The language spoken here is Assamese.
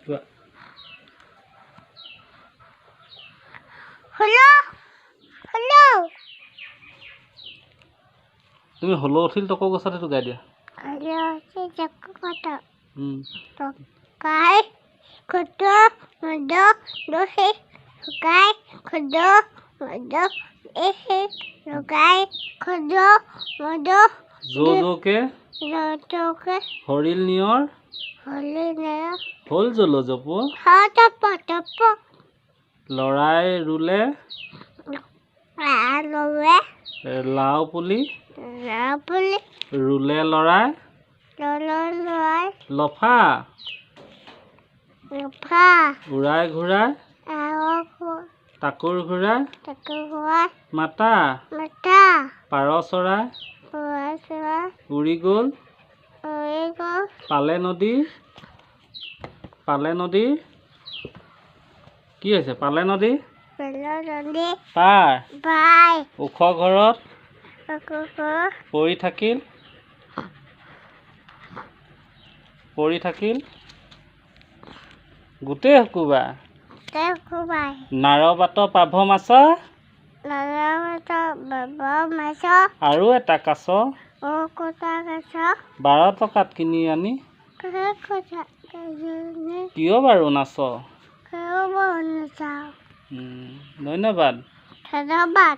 Hello. Hello. তুমি হলো উঠিল তক গছতে টুকাই দিয়া Hello, si Jaku kata. হুম Tokai, kudo, mudo, dosi, tokai, kudo, mudo, isi, tokai, kudo, mudo, জো জোকে dotoke, হৰিল নিয়ৰ holi naya, হল জল জপ hatapo, tapo, লৰাই ৰুলে aloe, লাও পুলি rapuli, ৰুলে লৰাই lololoi, লফা lupa, উৰাই ঘূৰাই aoku, তাকোৰ ঘূৰাই takuwa, মাতা mata, পাৰ চৰাই puasa, উৰি গ'ল oigo, পালে নদী কি হৈছে পালে নদী pelonodi, পাৰ bye, ওখ ঘৰত akuku, পৰি থাকিল গোটেই হকুবা tekubai, নাৰবাত পাভ মাছ lalawato, babo, maso, আৰু এটা কাছ okuta, kaso, 12 টকাত কিনি আনি kekuta, kejuni, কিয় বাৰু নাচ keubonu sao, ধন্যবাদ ধন্যবাদ।